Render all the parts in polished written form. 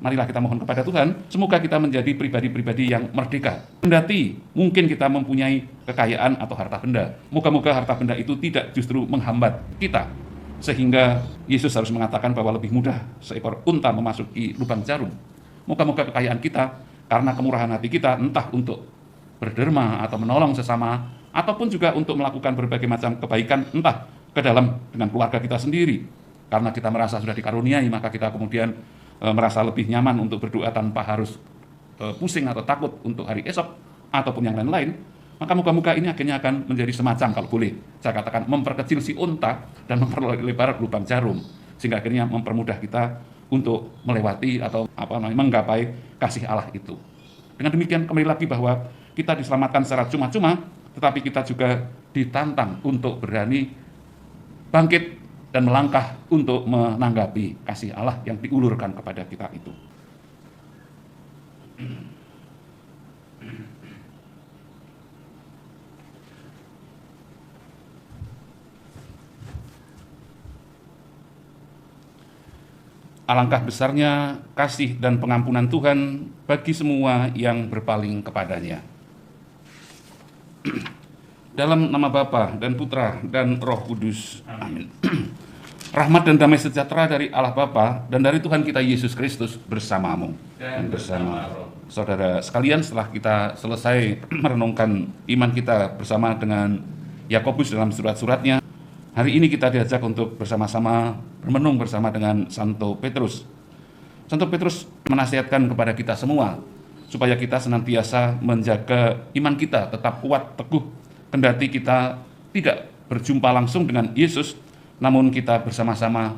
marilah kita mohon kepada Tuhan, semoga kita menjadi pribadi-pribadi yang merdeka. Kendati mungkin kita mempunyai kekayaan atau harta benda, moga-moga harta benda itu tidak justru menghambat kita, sehingga Yesus harus mengatakan bahwa lebih mudah seekor unta memasuki lubang jarum. Moga-moga kekayaan kita, karena kemurahan hati kita, entah untuk berderma atau menolong sesama, ataupun juga untuk melakukan berbagai macam kebaikan, entah ke dalam dengan keluarga kita sendiri. Karena kita merasa sudah dikaruniai, maka kita kemudian merasa lebih nyaman untuk berdoa tanpa harus pusing atau takut untuk hari esok ataupun yang lain-lain. Maka moga-moga ini akhirnya akan menjadi semacam, kalau boleh saya katakan, memperkecil si unta dan memperlebar lubang jarum, sehingga akhirnya mempermudah kita untuk melewati atau menggapai kasih Allah itu. Dengan demikian kembali lagi bahwa kita diselamatkan secara cuma-cuma, tetapi kita juga ditantang untuk berani bangkit dan melangkah untuk menanggapi kasih Allah yang diulurkan kepada kita itu. Alangkah besarnya kasih dan pengampunan Tuhan bagi semua yang berpaling kepadanya. Dalam nama Bapa dan Putra dan Roh Kudus. Amin. Rahmat dan damai sejahtera dari Allah Bapa dan dari Tuhan kita Yesus Kristus bersamamu dan bersama saudara sekalian. Setelah kita selesai merenungkan iman kita bersama dengan Yakobus dalam surat-suratnya, hari ini kita diajak untuk bersama-sama bermenung bersama dengan Santo Petrus. Santo Petrus menasihatkan kepada kita semua supaya kita senantiasa menjaga iman kita tetap kuat, teguh, kendati kita tidak berjumpa langsung dengan Yesus, namun kita bersama-sama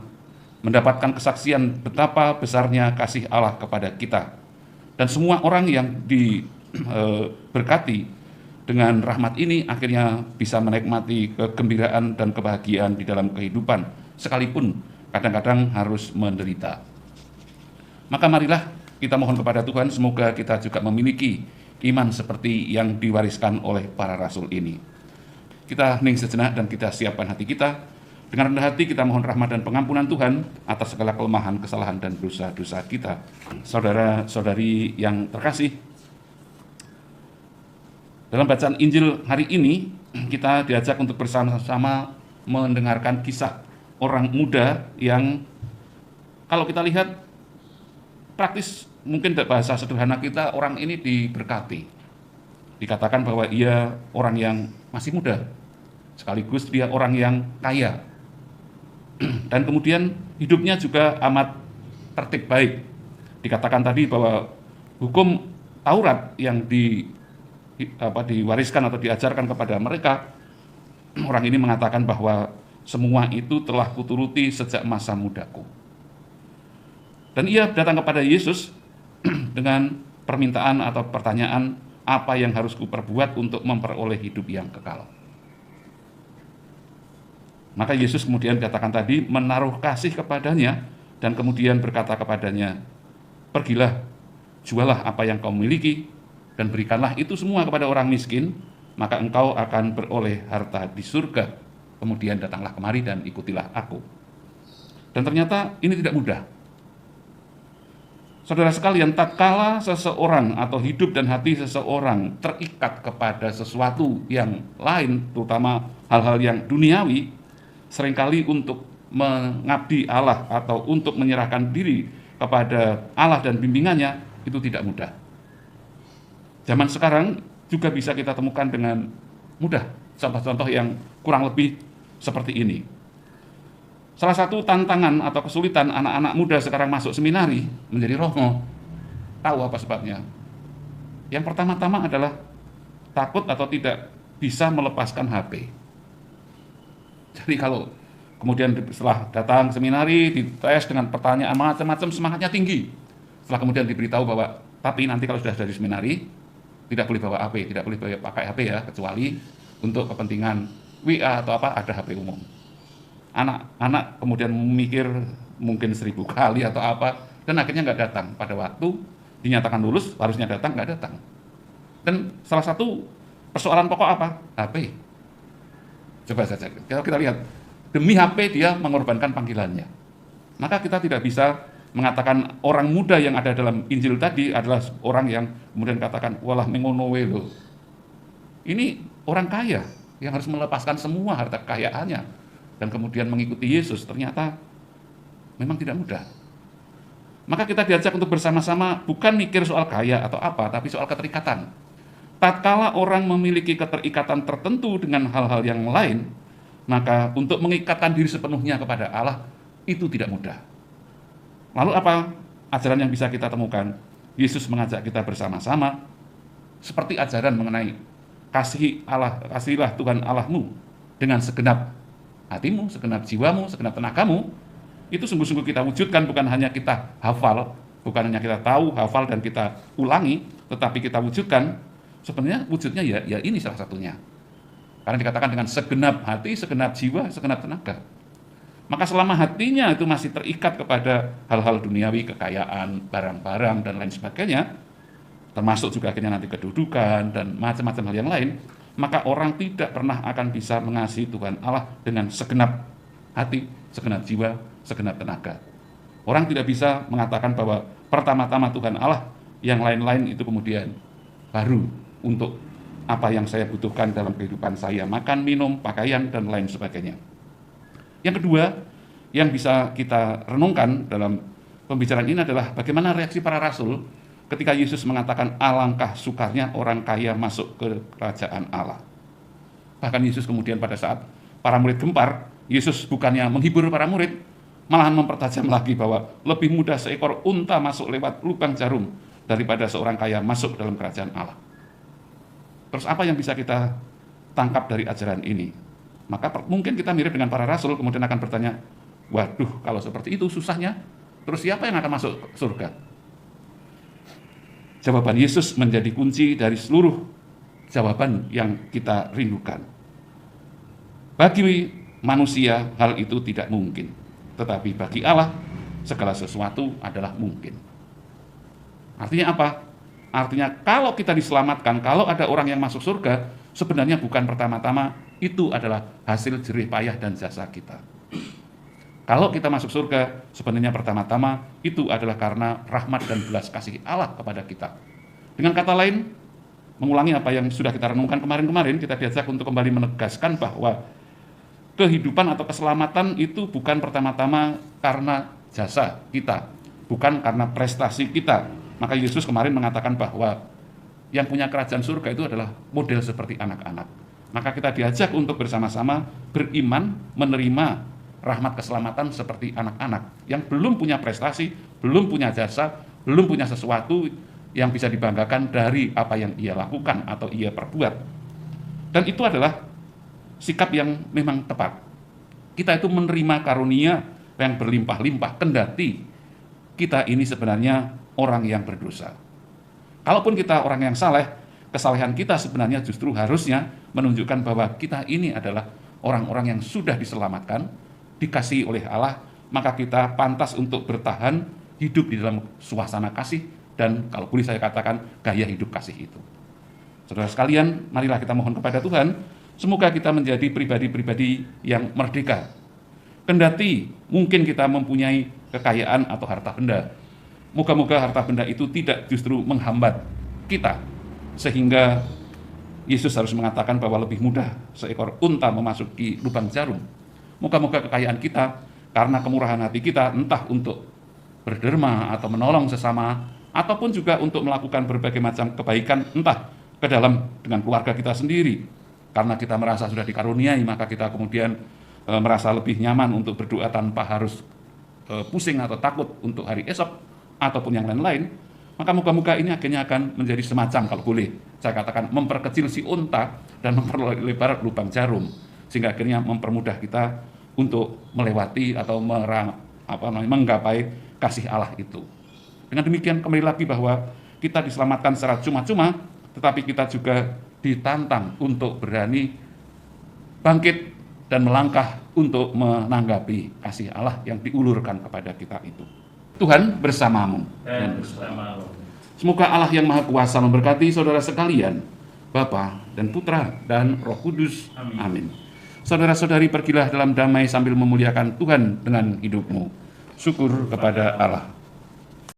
mendapatkan kesaksian betapa besarnya kasih Allah kepada kita. Dan semua orang yang diberkati dengan rahmat ini akhirnya bisa menikmati kegembiraan dan kebahagiaan di dalam kehidupan, sekalipun kadang-kadang harus menderita. Maka marilah kita mohon kepada Tuhan, semoga kita juga memiliki iman seperti yang diwariskan oleh para rasul ini. Kita hening sejenak dan kita siapkan hati kita. Dengan rendah hati kita mohon rahmat dan pengampunan Tuhan atas segala kelemahan, kesalahan, dan dosa-dosa kita. Saudara-saudari yang terkasih, dalam bacaan Injil hari ini kita diajak untuk bersama-sama mendengarkan kisah orang muda yang kalau kita lihat praktis, mungkin bahasa sederhana kita, orang ini diberkati. Dikatakan bahwa ia orang yang masih muda, sekaligus dia orang yang kaya. Dan kemudian hidupnya juga amat tertib baik. Dikatakan tadi bahwa hukum Taurat yang diwariskan atau diajarkan kepada mereka, orang ini mengatakan bahwa semua itu telah kuturuti sejak masa mudaku. Dan ia datang kepada Yesus dengan permintaan atau pertanyaan, apa yang harus kuperbuat untuk memperoleh hidup yang kekal. Maka Yesus kemudian katakan tadi, menaruh kasih kepadanya dan kemudian berkata kepadanya, pergilah, jualah apa yang kau miliki dan berikanlah itu semua kepada orang miskin, maka engkau akan beroleh harta di surga. Kemudian datanglah kemari dan ikutilah aku. Dan ternyata ini tidak mudah. Saudara sekalian, tatkala seseorang atau hidup dan hati seseorang terikat kepada sesuatu yang lain, terutama hal-hal yang duniawi, seringkali untuk mengabdi Allah atau untuk menyerahkan diri kepada Allah dan bimbingannya, itu tidak mudah. Zaman sekarang juga bisa kita temukan dengan mudah contoh-contoh yang kurang lebih seperti ini. Salah satu tantangan atau kesulitan anak-anak muda sekarang masuk seminari menjadi romo, tahu apa sebabnya? Yang pertama-tama adalah takut atau tidak bisa melepaskan HP. Jadi kalau kemudian setelah datang seminari, dites dengan pertanyaan macam-macam, semangatnya tinggi. Setelah kemudian diberitahu bahwa, tapi nanti kalau sudah dari seminari, tidak boleh bawa HP, tidak boleh pakai HP ya, kecuali untuk kepentingan WA atau apa, ada HP umum. Anak-anak kemudian memikir mungkin 1000 kali atau apa, dan akhirnya nggak datang. Pada waktu dinyatakan lulus, harusnya datang, nggak datang. Dan salah satu persoalan pokok apa? HP. Coba saja, kalau kita lihat, demi HP dia mengorbankan panggilannya. Maka kita tidak bisa mengatakan orang muda yang ada dalam Injil tadi adalah orang yang kemudian katakan, walah mengono we lho. Ini orang kaya yang harus melepaskan semua harta kekayaannya dan kemudian mengikuti Yesus, ternyata memang tidak mudah. Maka kita diajak untuk bersama-sama bukan mikir soal kaya atau apa, tapi soal keterikatan. Tatkala orang memiliki keterikatan tertentu dengan hal-hal yang lain, maka untuk mengikatkan diri sepenuhnya kepada Allah itu tidak mudah. Lalu apa ajaran yang bisa kita temukan? Yesus mengajak kita bersama-sama seperti ajaran mengenai kasihilah Tuhan Allahmu dengan segenap hatimu, segenap jiwamu, segenap tenagamu. Itu sungguh-sungguh kita wujudkan, bukan hanya kita hafal, bukan hanya kita tahu, hafal dan kita ulangi, tetapi kita wujudkan. Sebenarnya wujudnya ya ini salah satunya. Karena dikatakan dengan segenap hati, segenap jiwa, segenap tenaga. Maka selama hatinya itu masih terikat kepada hal-hal duniawi, kekayaan, barang-barang, dan lain sebagainya, termasuk juga akhirnya nanti kedudukan dan macam-macam hal yang lain, maka orang tidak pernah akan bisa mengasihi Tuhan Allah dengan segenap hati, segenap jiwa, segenap tenaga. Orang tidak bisa mengatakan bahwa pertama-tama Tuhan Allah, yang lain-lain itu kemudian baru untuk apa yang saya butuhkan dalam kehidupan saya, makan, minum, pakaian, dan lain sebagainya. Yang kedua, yang bisa kita renungkan dalam pembicaraan ini adalah bagaimana reaksi para rasul ketika Yesus mengatakan alangkah sukanya orang kaya masuk ke kerajaan Allah. Bahkan Yesus kemudian pada saat para murid gempar, Yesus bukannya menghibur para murid, malahan mempertajam lagi bahwa lebih mudah seekor unta masuk lewat lubang jarum daripada seorang kaya masuk dalam kerajaan Allah. Terus apa yang bisa kita tangkap dari ajaran ini? Maka mungkin kita mirip dengan para rasul, kemudian akan bertanya, waduh, kalau seperti itu susahnya, terus siapa yang akan masuk surga? Jawaban Yesus menjadi kunci dari seluruh jawaban yang kita rindukan. Bagi manusia hal itu tidak mungkin, tetapi bagi Allah segala sesuatu adalah mungkin. Artinya apa? Artinya kalau kita diselamatkan, kalau ada orang yang masuk surga, sebenarnya bukan pertama-tama itu adalah hasil jerih payah dan jasa kita. Kalau kita masuk surga, sebenarnya pertama-tama itu adalah karena rahmat dan belas kasih Allah kepada kita. Dengan kata lain, mengulangi apa yang sudah kita renungkan kemarin-kemarin, kita diajak untuk kembali menegaskan bahwa kehidupan atau keselamatan itu bukan pertama-tama karena jasa kita, bukan karena prestasi kita. Maka Yesus kemarin mengatakan bahwa yang punya kerajaan surga itu adalah model seperti anak-anak. Maka kita diajak untuk bersama-sama beriman, menerima rahmat keselamatan seperti anak-anak yang belum punya prestasi, belum punya jasa, belum punya sesuatu yang bisa dibanggakan dari apa yang ia lakukan atau ia perbuat. Dan itu adalah sikap yang memang tepat. Kita itu menerima karunia yang berlimpah-limpah, kendati kita ini sebenarnya orang yang berdosa. Kalaupun kita orang yang saleh, kesalehan kita sebenarnya justru harusnya menunjukkan bahwa kita ini adalah orang-orang yang sudah diselamatkan, dikasihi oleh Allah, maka kita pantas untuk bertahan hidup di dalam suasana kasih dan kalau boleh saya katakan gaya hidup kasih itu. Saudara sekalian, marilah kita mohon kepada Tuhan, semoga kita menjadi pribadi-pribadi yang merdeka. Kendati mungkin kita mempunyai kekayaan atau harta benda, moga-moga harta benda itu tidak justru menghambat kita, sehingga Yesus harus mengatakan bahwa lebih mudah seekor unta memasuki lubang jarum. Moga-moga kekayaan kita, karena kemurahan hati kita, entah untuk berderma atau menolong sesama, ataupun juga untuk melakukan berbagai macam kebaikan, entah ke dalam dengan keluarga kita sendiri. Karena kita merasa sudah dikaruniai, maka kita kemudian merasa lebih nyaman untuk berdoa tanpa harus pusing atau takut untuk hari esok, ataupun yang lain-lain. Maka moga-moga ini akhirnya akan menjadi semacam, kalau boleh saya katakan, memperkecil si unta dan memperlebar lubang jarum, sehingga akhirnya mempermudah kita untuk melewati atau menggapai kasih Allah itu. Dengan demikian kembali lagi bahwa kita diselamatkan secara cuma-cuma, tetapi kita juga ditantang untuk berani bangkit dan melangkah untuk menanggapi kasih Allah yang diulurkan kepada kita itu. Tuhan bersamamu dan bersamamu. Semoga Allah yang Maha Kuasa memberkati saudara sekalian, Bapa dan Putra dan Roh Kudus. Amin. Saudara-saudari, pergilah dalam damai sambil memuliakan Tuhan dengan hidupmu. Syukur kepada Allah.